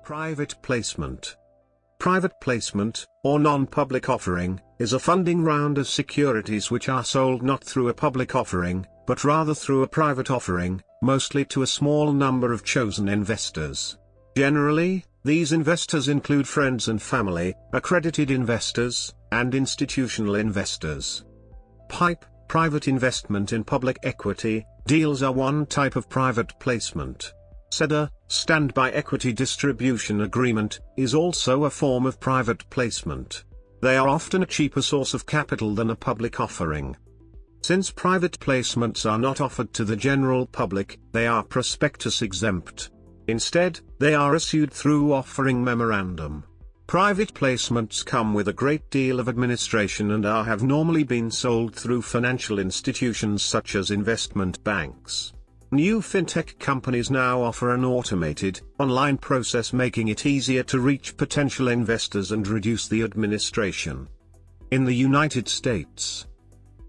Private placement. Private placement, or non-public offering, is a funding round of securities which are sold not through a public offering, but rather through a private offering, mostly to a small number of chosen investors. Generally, these investors include friends and family, accredited investors, and institutional investors. Private investment in public equity deals are one type of private placement. SEDA, Standby Equity Distribution Agreement, is also a form of private placement. They are often a cheaper source of capital than a public offering. Since private placements are not offered to the general public, they are prospectus exempt. Instead, they are issued through offering memorandum. Private placements come with a great deal of administration and have normally been sold through financial institutions such as investment banks. New fintech companies now offer an automated, online process making it easier to reach potential investors and reduce the administration. In the United States,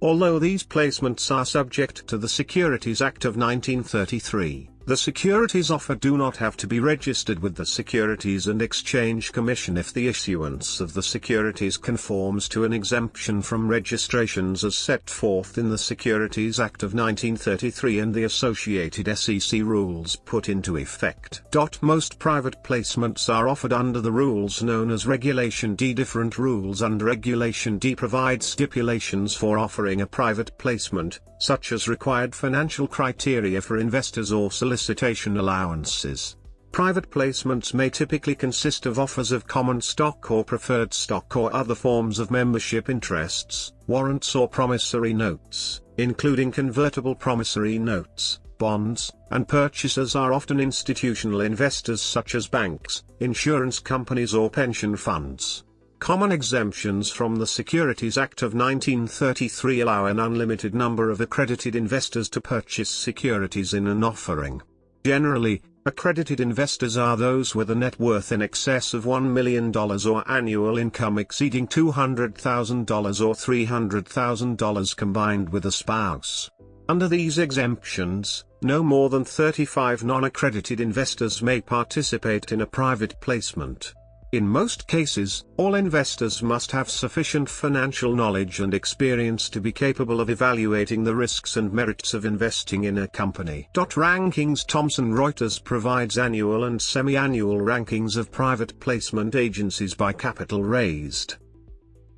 although these placements are subject to the Securities Act of 1933, the securities offered do not have to be registered with the Securities and Exchange Commission if the issuance of the securities conforms to an exemption from registrations as set forth in the Securities Act of 1933 and the associated SEC rules put into effect. Most private placements are offered under the rules known as Regulation D. Different rules under Regulation D provide stipulations for offering a private placement, such as required financial criteria for investors or solicitation allowances. Private placements may typically consist of offers of common stock or preferred stock or other forms of membership interests, warrants or promissory notes, including convertible promissory notes, bonds, and purchasers are often institutional investors such as banks, insurance companies or pension funds. Common exemptions from the Securities Act of 1933 allow an unlimited number of accredited investors to purchase securities in an offering. Generally, accredited investors are those with a net worth in excess of $1 million or annual income exceeding $200,000 or $300,000 combined with a spouse. Under these exemptions, no more than 35 non-accredited investors may participate in a private placement. In most cases, all investors must have sufficient financial knowledge and experience to be capable of evaluating the risks and merits of investing in a company. Rankings Thomson Reuters provides annual and semi-annual rankings of private placement agencies by capital raised.